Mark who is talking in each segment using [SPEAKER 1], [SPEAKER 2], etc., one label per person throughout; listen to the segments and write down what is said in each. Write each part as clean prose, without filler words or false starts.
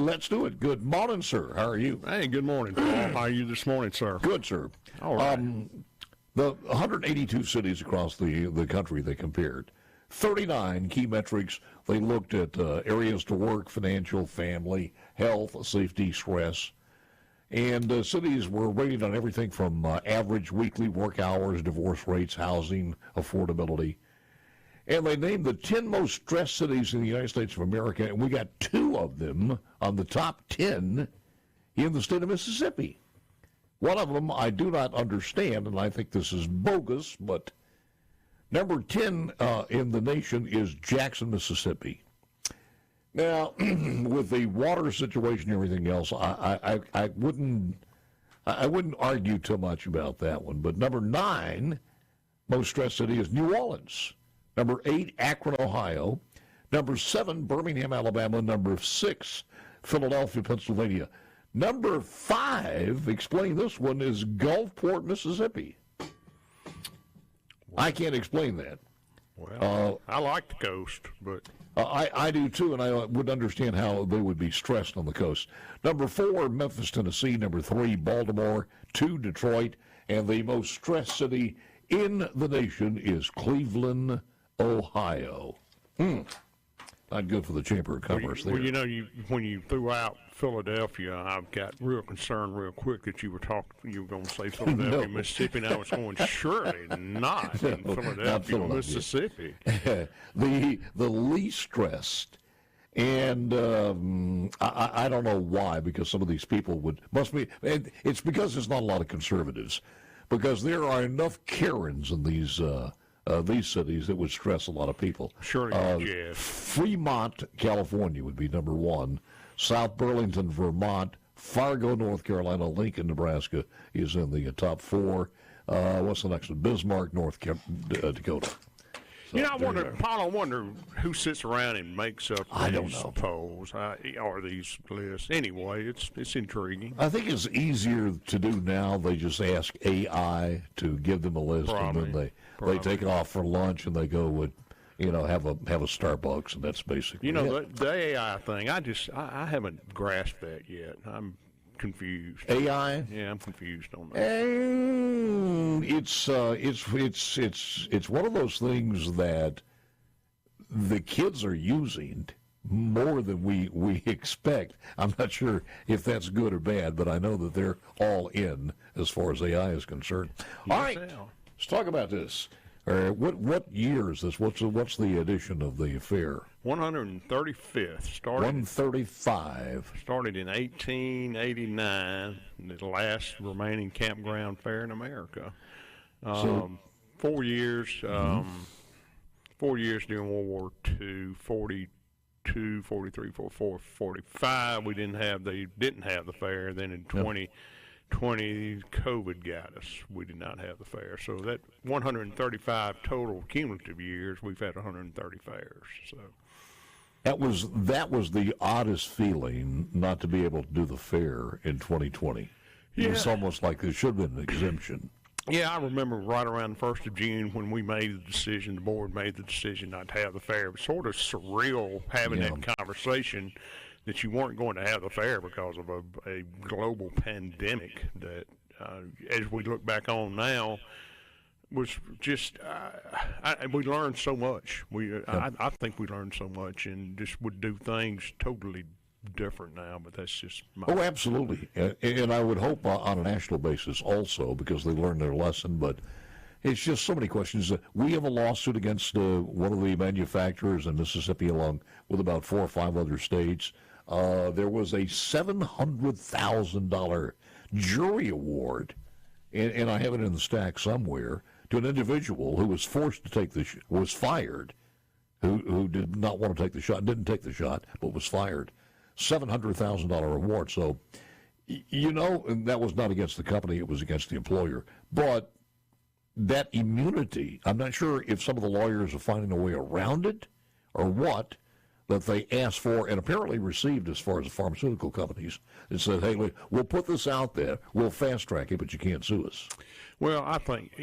[SPEAKER 1] Let's do it. Good morning, sir. How are you?
[SPEAKER 2] Hey, good morning, Paul. How are you this morning, sir?
[SPEAKER 1] Good, sir.
[SPEAKER 2] All right.
[SPEAKER 1] The 182 cities across the country they compared. 39 key metrics. They looked at areas to work, financial, family, health, safety, stress. And cities were rated on everything from average weekly work hours, divorce rates, housing, affordability. And they named the 10 most stressed cities in the United States of America, and we got 2 of them on the top 10 in the state of Mississippi. One of them I do not understand, and I think this is bogus, but number 10 in the nation is Jackson, Mississippi. Now, with the water situation and everything else, I wouldn't argue too much about that one. But number 9, most stressed city, is New Orleans. Number 8, Akron, Ohio. Number 7, Birmingham, Alabama. Number 6, Philadelphia, Pennsylvania. Number 5, explain this one, is Gulfport, Mississippi. I can't explain that.
[SPEAKER 2] Well, I like the coast, but...
[SPEAKER 1] I do, too, and I would understand how they would be stressed on the coast. Number 4, Memphis, Tennessee. Number 3, Baltimore. 2, Detroit. And the most stressed city in the nation is Cleveland, Ohio. Not good for the Chamber of Commerce there.
[SPEAKER 2] Well, you know, when you threw out Philadelphia, I got real concerned real quick that you were going to say Philadelphia,
[SPEAKER 1] No.
[SPEAKER 2] Mississippi, and I was going, surely not in Philadelphia, Mississippi.
[SPEAKER 1] The least stressed, and I don't know why, because some of these people must be, and it's because there's not a lot of conservatives, because there are enough Karens in these cities that would stress a lot of people.
[SPEAKER 2] Surely, yes.
[SPEAKER 1] Fremont, California would be number 1. South Burlington, Vermont. Fargo, North Carolina. Lincoln, Nebraska is in the top 4. What's the next one? Bismarck, North Dakota. So,
[SPEAKER 2] I wonder who sits around and makes up these polls or these lists. Anyway, it's intriguing.
[SPEAKER 1] I think it's easier to do now. They just ask AI to give them a list,
[SPEAKER 2] Probably.
[SPEAKER 1] and then they take off for lunch and they go with, have a Starbucks, and that's basically it.
[SPEAKER 2] The AI thing. I haven't grasped that yet. I'm confused.
[SPEAKER 1] AI?
[SPEAKER 2] Yeah, I'm confused on that.
[SPEAKER 1] It's one of those things that the kids are using more than we expect. I'm not sure if that's good or bad, but I know that they're all in as far as AI is concerned. All right, let's talk about this. What year is this? What's the edition of the fair?
[SPEAKER 2] 135th. Started
[SPEAKER 1] 135.
[SPEAKER 2] Started in 1889. The last remaining campground fair in America. 4 years. 4 years during World War II. 42, 43, 44, 45. We didn't have the fair. Then in 2020, COVID got us. We did not have the fair. So that 135 total cumulative years, we've had 130 fairs. So
[SPEAKER 1] that was the oddest feeling not to be able to do the fair in 2020.
[SPEAKER 2] Yeah.
[SPEAKER 1] It's almost like there should have been an exemption.
[SPEAKER 2] Yeah, I remember right around the 1st of June when we made the decision, the board made the decision not to have the fair. It was sort of surreal having that conversation that you weren't going to have the fair because of a global pandemic that, as we look back on now, was just, we learned so much. I think we learned so much and just would do things totally different now, but that's just
[SPEAKER 1] Oh, absolutely. And I would hope on a national basis also, because they learned their lesson, but it's just so many questions. We have a lawsuit against one of the manufacturers in Mississippi, along with about 4 or 5 other states. There was a $700,000 jury award, and I have it in the stack somewhere, to an individual who was forced to take was fired, who did not want to take the shot, didn't take the shot, but was fired. $700,000 award. So, and that was not against the company, it was against the employer. But that immunity, I'm not sure if some of the lawyers are finding a way around it or what, that they asked for and apparently received as far as the pharmaceutical companies and said, hey, we'll put this out there, we'll fast track it, but you can't sue us.
[SPEAKER 2] Well, I think,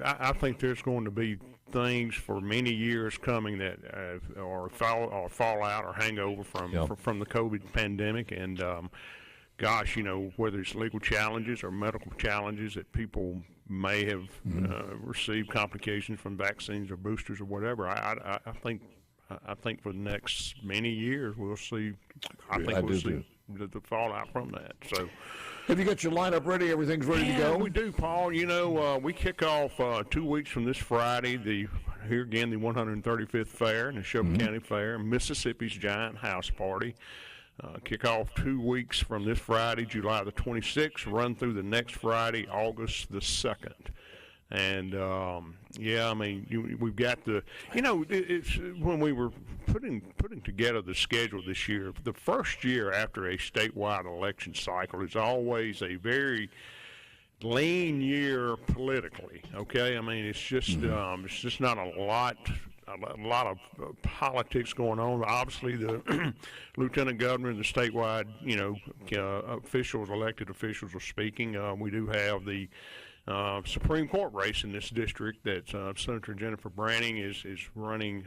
[SPEAKER 2] I think there's going to be things for many years coming that are fallout or hangover from the COVID pandemic. And, gosh, whether it's legal challenges or medical challenges that people may have received complications from vaccines or boosters or whatever, I think for the next many years we'll see. We'll see the fallout from that. So,
[SPEAKER 1] have you got your lineup ready? Everything's ready to go.
[SPEAKER 2] We do, Paul. We kick off 2 weeks from this Friday. The 135th Fair, Neshoba County Fair, Mississippi's Giant House Party. Kick off 2 weeks from this Friday, July the 26th. Run through the next Friday, August the 2nd. And we've got the, it's when we were putting together the schedule this year. The first year after a statewide election cycle is always a very lean year politically. Okay, I mean it's just not a lot of politics going on. Obviously, the lieutenant governor and the statewide, elected officials are speaking. We do have the Supreme Court race in this district that Senator Jennifer Branning is running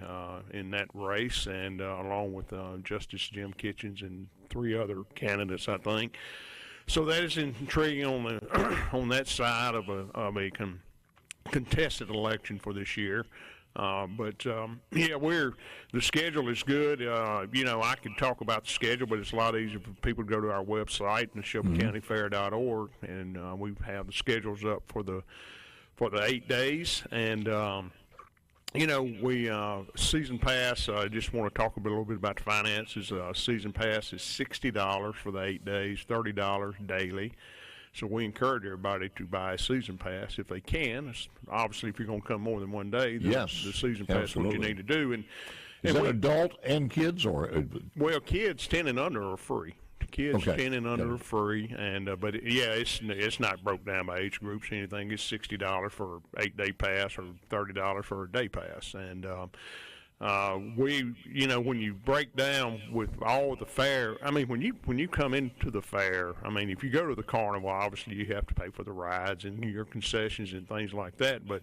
[SPEAKER 2] in that race, and along with Justice Jim Kitchens and 3 other candidates, I think. So that is intriguing on that side of a contested election for this year. The schedule is good. I could talk about the schedule, but it's a lot easier for people to go to our website, NeshobaCountyFair.org, and we have the schedules up for the 8 days. And season pass. I just want to talk a little bit about the finances. Season pass is $60 for the 8 days, $30 daily. So we encourage everybody to buy a season pass if they can. Obviously, if you're going to come more than one day, the season pass is what you need to do.
[SPEAKER 1] Is that adult and kids, or?
[SPEAKER 2] Well, kids 10 and under are free. Kids 10 and under are free, and it's not broke down by age groups or anything. It's $60 for an 8-day pass or $30 for a day pass, and when you break down with all of the fair, I mean, when you come into the fair, I mean, if you go to the carnival, obviously you have to pay for the rides and your concessions and things like that, but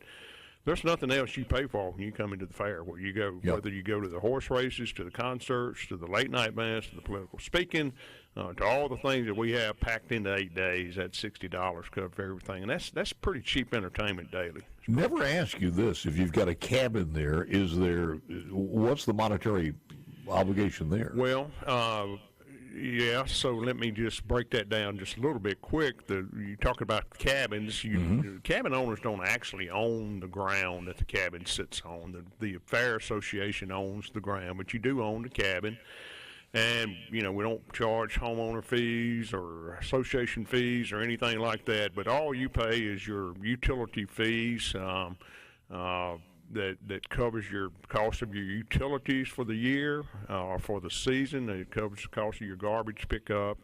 [SPEAKER 2] there's nothing else you pay for when you come into the fair where you go, whether you go to the horse races, to the concerts, to the late night bands, to the political speaking, to all the things that we have packed into 8 days. That $60 covers everything, and that's pretty cheap entertainment daily.
[SPEAKER 1] Never ask you this: if you've got a cabin there, what's the monetary obligation there?
[SPEAKER 2] Well, so let me just break that down just a little bit quick. You talk about cabins. Cabin owners don't actually own the ground that the cabin sits on. The Fair Association owns the ground, but you do own the cabin. And, we don't charge homeowner fees or association fees or anything like that. But all you pay is your utility fees that covers your cost of your utilities for the year or for the season. It covers the cost of your garbage pickup,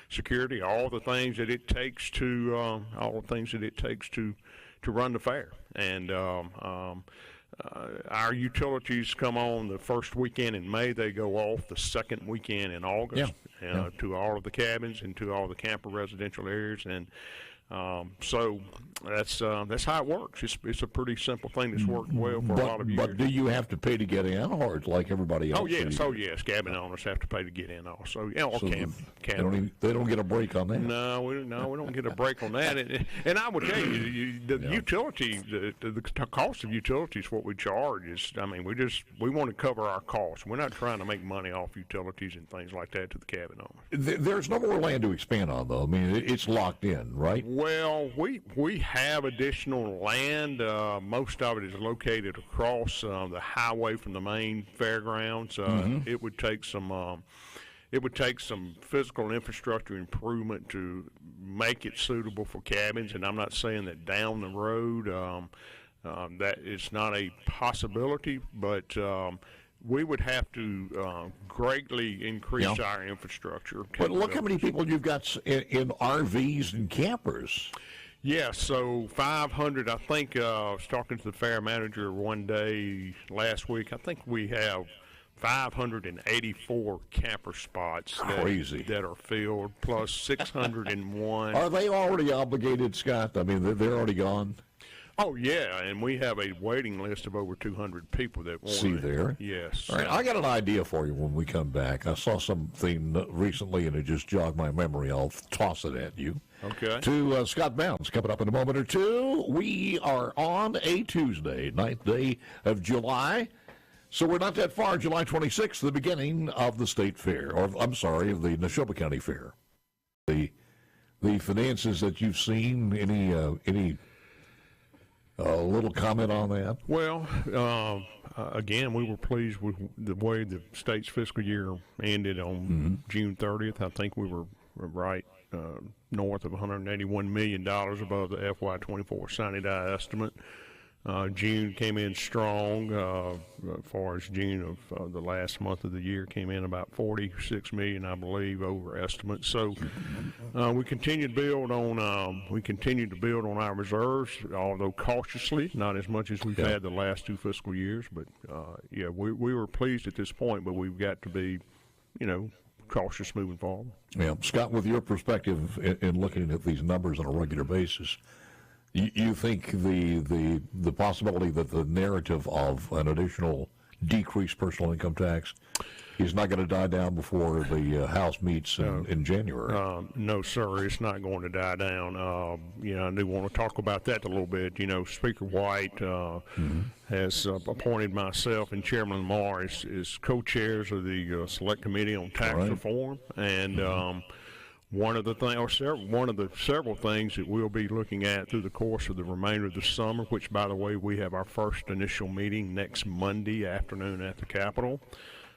[SPEAKER 2] security, all the things that it takes to run the fair. And our utilities come on the first weekend in May. They go off the second weekend in August to all of the cabins and to all the camper residential areas. And so that's how it works. It's a pretty simple thing that's worked well for a lot of years.
[SPEAKER 1] But do you have to pay to get in, or it's like everybody else?
[SPEAKER 2] Oh yes, cabin owners have to pay to get in also.
[SPEAKER 1] They don't get a break on that.
[SPEAKER 2] No, we don't get a break on that. And I would tell you, the utility, the cost of utilities, what we charge is, I mean, we want to cover our costs. We're not trying to make money off utilities and things like that to the cabin owners.
[SPEAKER 1] There's no more land to expand on, though. I mean, it's locked in, right?
[SPEAKER 2] Well, we have additional land. Most of it is located across the highway from the main fairgrounds. It would take some physical infrastructure improvement to make it suitable for cabins, and I'm not saying that down the road that it's not a possibility, but we would have to greatly increase our infrastructure.
[SPEAKER 1] But look how many people you've got in RVs and campers.
[SPEAKER 2] Yeah, so 500, I think, I was talking to the fair manager one day last week. I think we have 584 camper spots
[SPEAKER 1] Crazy.
[SPEAKER 2] that are filled, plus 601.
[SPEAKER 1] Are they already obligated, Scott? I mean, they're already gone?
[SPEAKER 2] Oh, yeah, and we have a waiting list of over 200 people that want
[SPEAKER 1] See there?
[SPEAKER 2] Yes.
[SPEAKER 1] All right, I got an idea for you when we come back. I saw something recently, and it just jogged my memory. I'll toss it at you.
[SPEAKER 2] Okay.
[SPEAKER 1] To Scott Bounds, coming up in a moment or two. We are on a Tuesday, 9th day of July. So we're not that far, July 26th, the beginning of the state fair, or I'm sorry, of the Neshoba County Fair. The finances that you've seen, any little comment on that?
[SPEAKER 2] Well, again, we were pleased with the way the state's fiscal year ended on June 30th. I think we were right north of $181 million above the FY24 Sinai estimate. June came in strong. As far as June of the last month of the year, came in about $46 million, I believe, over estimate. So we continue to build on our reserves, although cautiously, not as much as we've had the last two fiscal years. But we were pleased at this point, but we've got to be, cautious moving forward.
[SPEAKER 1] Yeah, Scott, with your perspective in looking at these numbers on a regular basis, you think the possibility that the narrative of an additional decreased personal income tax is not going to die down before the House meets in January?
[SPEAKER 2] No, sir, it's not going to die down. I do want to talk about that a little bit. Speaker White has appointed myself and Chairman Lamar as co-chairs of the Select Committee on Tax Reform, and one of the several things that we'll be looking at through the course of the remainder of the summer, which, by the way, we have our first initial meeting next Monday afternoon at the Capitol.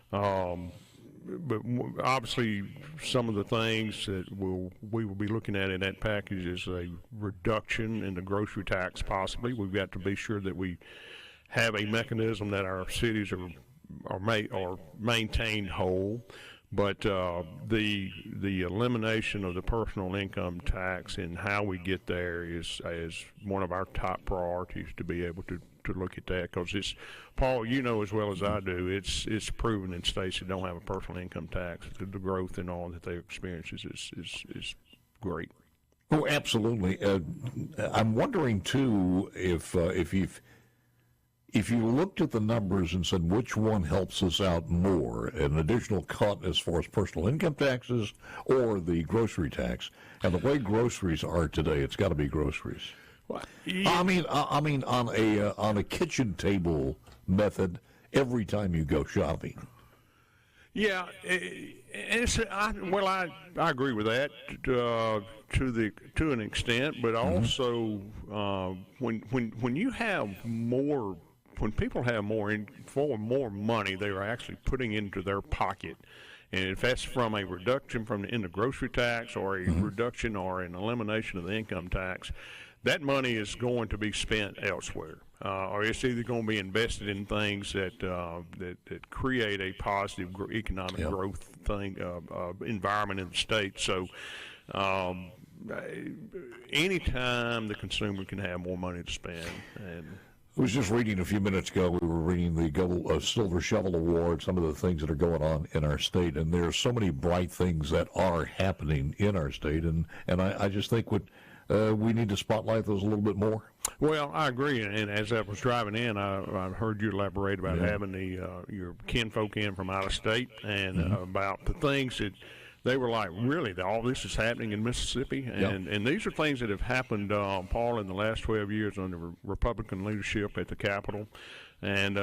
[SPEAKER 2] But obviously, some of the things that we will be looking at in that package is a reduction in the grocery tax. Possibly, we've got to be sure that we have a mechanism that our cities are maintained whole. But the elimination of the personal income tax and how we get there is one of our top priorities, to be able to look at that, because it's, Paul, as well as I do, it's proven in states that don't have a personal income tax, the growth and all that they experience is great.
[SPEAKER 1] Oh, absolutely. I'm wondering too if you looked at the numbers and said which one helps us out more, an additional cut as far as personal income taxes or the grocery tax, and the way groceries are today, it's got to be groceries.
[SPEAKER 2] Well,
[SPEAKER 1] I mean, on a kitchen table method every time you go shopping.
[SPEAKER 2] Yeah, I agree with that to an extent, but also when you have more. When people have more money, they are actually putting into their pocket, and if that's from a reduction in the grocery tax, or a reduction or an elimination of the income tax, that money is going to be spent elsewhere, or it's either going to be invested in things that create a positive economic growth environment in the state. So. Anytime the consumer can have more money to spend, and
[SPEAKER 1] I was just reading a few minutes ago, we were reading the Silver Shovel Award, some of the things that are going on in our state, and there are so many bright things that are happening in our state, and I just think we need to spotlight those a little bit more.
[SPEAKER 2] Well, I agree, and as I was driving in, I heard you elaborate about having your kinfolk in from out of state, and about the things that they were like, really, all this is happening in Mississippi? And these are things that have happened, Paul, in the last 12 years under Republican leadership at the Capitol. And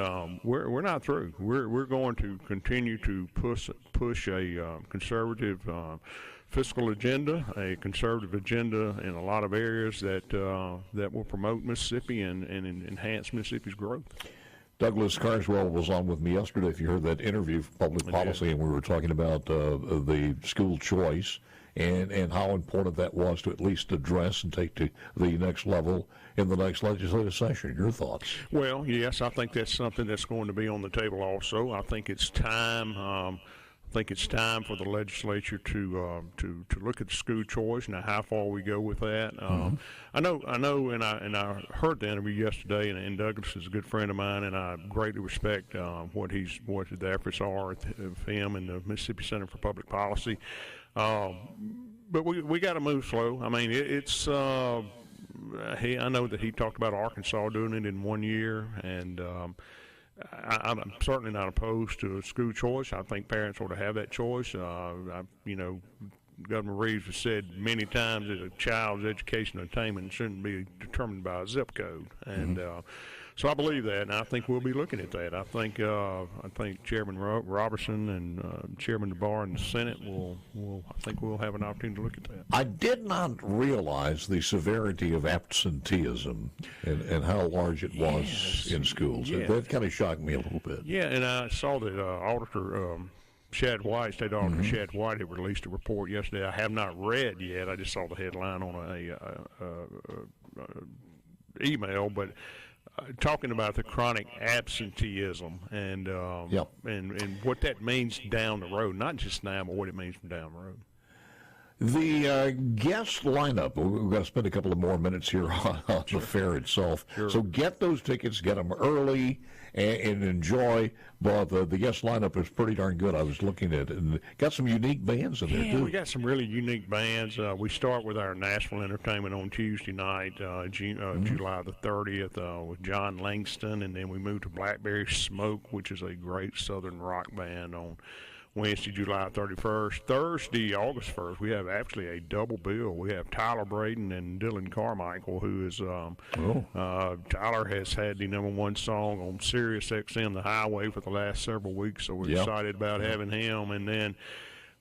[SPEAKER 2] we're not through. We're going to continue to push a conservative fiscal agenda, a conservative agenda in a lot of areas that will promote Mississippi and enhance Mississippi's growth.
[SPEAKER 1] Douglas Carswell was on with me yesterday, if you heard that interview for Public Policy, and we were talking about the school choice and how important that was to at least address and take to the next level in the next legislative session. Your thoughts?
[SPEAKER 2] Well, yes, I think that's something that's going to be on the table also. I think it's time think it's time for the legislature to look at the school choice and how far we go with that. I know, and I heard the interview yesterday, and Douglas is a good friend of mine, and I greatly respect what the efforts are of him and the Mississippi Center for Public Policy. But we got to move slow. I mean, I know that he talked about Arkansas doing it in 1 year, and I'm certainly not opposed to a school choice. I think parents ought to have that choice. Governor Reeves has said many times that a child's education attainment shouldn't be determined by a zip code, and so I believe that, and I think we'll be looking at that. I think Chairman Robertson and Chairman DeBar in the Senate we'll have an opportunity to look at that.
[SPEAKER 1] I did not realize the severity of absenteeism and how large it was in schools.
[SPEAKER 2] Yeah.
[SPEAKER 1] That kind of shocked me a little bit.
[SPEAKER 2] Yeah, and I saw that Auditor Shad White, State Auditor Shad White, had released a report yesterday. I have not read yet. I just saw the headline on a email, but talking about the chronic absenteeism and what that means down the road, not just now, but what it means from down the road.
[SPEAKER 1] The guest lineup, we've got to spend a couple of more minutes here on the fair itself.
[SPEAKER 2] Sure.
[SPEAKER 1] So get those tickets, get them early, and enjoy. But the guest lineup is pretty darn good. I was looking at it, and got some unique bands in there, too.
[SPEAKER 2] Yeah, we got some really unique bands. We start with our Nashville entertainment on Tuesday night, July the 30th, with John Langston, and then we move to Blackberry Smoke, which is a great southern rock band, on Wednesday, July 31st. Thursday, August 1st, we have actually a double bill. We have Tyler Braden and Dylan Carmichael, who is Tyler has had the #1 song on Sirius XM, The Highway, for the last several weeks, so we're excited about having him. And then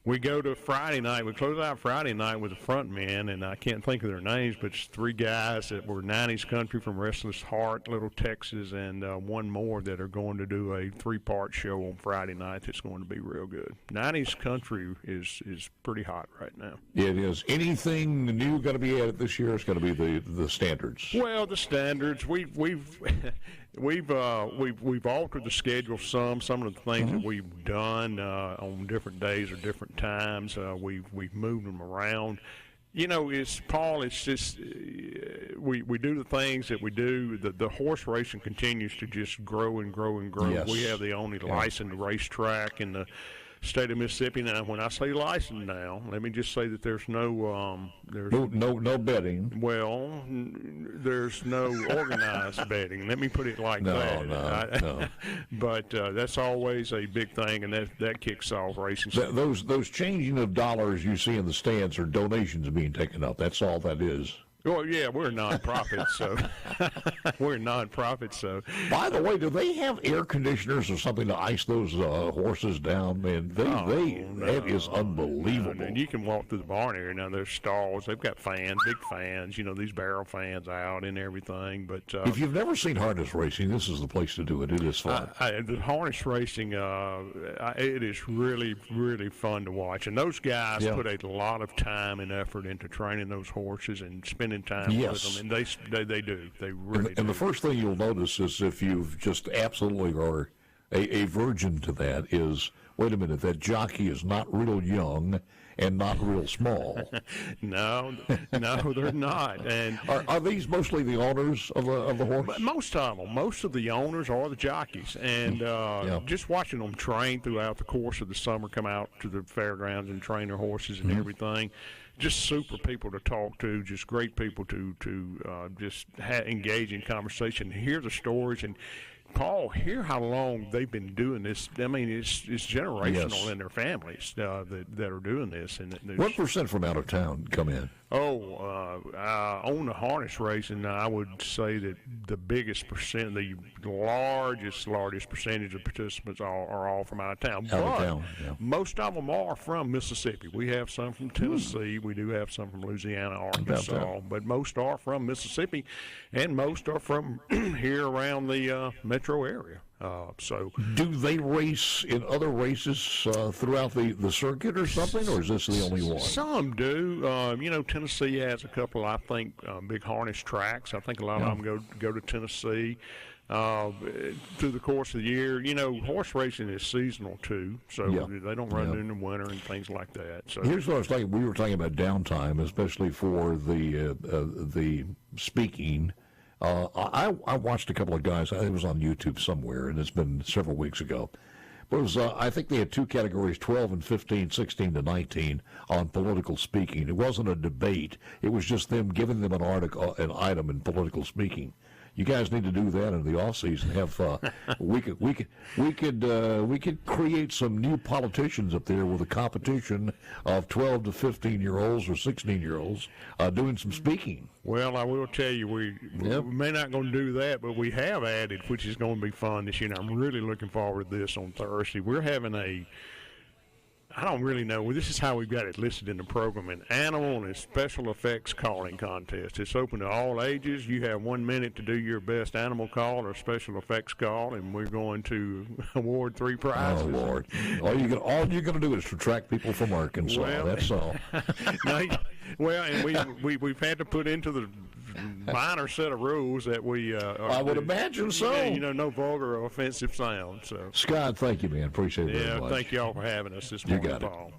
[SPEAKER 2] we go to Friday night. We close out Friday night with a front man, and I can't think of their names, but it's 3 guys that were 90s country from Restless Heart, Little Texas, and one more that are going to do a 3-part show on Friday night that's going to be real good. 90s country is pretty hot right now.
[SPEAKER 1] It is. Anything new going to be added this year? It's going to be the standards.
[SPEAKER 2] Well, the standards. We've altered the schedule some. Some of the things that we've done on different days or different times, we've moved them around. You know, it's just we do the things that we do. The horse racing continues to just grow and grow and grow.
[SPEAKER 1] Yes.
[SPEAKER 2] We have the only licensed racetrack in the state of Mississippi. Now, when I say licensed now, let me just say that there's no
[SPEAKER 1] betting.
[SPEAKER 2] Well, there's no organized betting. Let me put it like that.
[SPEAKER 1] No.
[SPEAKER 2] But that's always a big thing, and that kicks off racing.
[SPEAKER 1] Those changing of dollars you see in the stands are donations being taken up. That's all that is.
[SPEAKER 2] Well, yeah, we're a nonprofit, so
[SPEAKER 1] By the way, do they have air conditioners or something to ice those horses down? Man, that is unbelievable.
[SPEAKER 2] And you can walk through the barn area now. There's stalls. They've got fans, big fans. You know, these barrel fans out and everything. But
[SPEAKER 1] if you've never seen harness racing, this is the place to do it. It is fun.
[SPEAKER 2] The harness racing, it is really, really fun to watch. And those guys put a lot of time and effort into training those horses and spending time with them, and they do. They really do.
[SPEAKER 1] And the first thing you'll notice is, if you've just absolutely are a virgin to that, is, wait a minute, that jockey is not real young and not real small.
[SPEAKER 2] No, they're not. And
[SPEAKER 1] are these mostly the owners of the horse?
[SPEAKER 2] Most of them. Most of the owners are the jockeys, and just watching them train throughout the course of the summer, come out to the fairgrounds and train their horses and everything. Just super people to talk to, just great people to just engage in conversation, hear the stories, and Paul, hear how long they've been doing this. I mean, it's generational in their families that are doing this. And
[SPEAKER 1] what % from out of town come in?
[SPEAKER 2] On the harness racing, I would say that the biggest percent, the largest percentage of participants are all from out of town. Most of them are from Mississippi. We have some from Tennessee. We do have some from Louisiana, Arkansas. But most are from Mississippi, and most are from here around the metro area. So,
[SPEAKER 1] do they race in other races throughout the circuit or something, or is this the only one?
[SPEAKER 2] Some do. Tennessee has a couple, I think, big harness tracks. I think a lot of them go to Tennessee. through the course of the year. You know, horse racing is seasonal too, so they don't run in the winter and things like that. So
[SPEAKER 1] here's what I was thinking. We were talking about downtime, especially for the speaking. I watched a couple of guys. It was on YouTube somewhere, and it's been several weeks ago. But it was, I think they had two categories, 12 and 15, 16 to 19, on political speaking. It wasn't a debate. It was just them giving them an item in political speaking. You guys need to do that in the off season. Have we could create some new politicians up there with a competition of 12 to 15-year-olds or 16-year-olds doing some speaking.
[SPEAKER 2] Well, I will tell you, we may not going to do that, but we have added, which is going to be fun this year. And I'm really looking forward to this on Thursday. We're having I don't really know. This is how we've got it listed in the program: an animal and special effects calling contest. It's open to all ages. You have 1 minute to do your best animal call or special effects call, and we're going to award 3 prizes.
[SPEAKER 1] Oh Lord! All you're going to do is attract people from Arkansas.
[SPEAKER 2] Well,
[SPEAKER 1] that's all.
[SPEAKER 2] Well, and we've had to put into the minor set of rules that we.
[SPEAKER 1] I would imagine so.
[SPEAKER 2] You know, no vulgar or offensive sound. So,
[SPEAKER 1] Scott, thank you, man. Appreciate it.
[SPEAKER 2] Yeah,
[SPEAKER 1] very much.
[SPEAKER 2] thank you all for having us this morning,
[SPEAKER 1] got it.
[SPEAKER 2] Paul.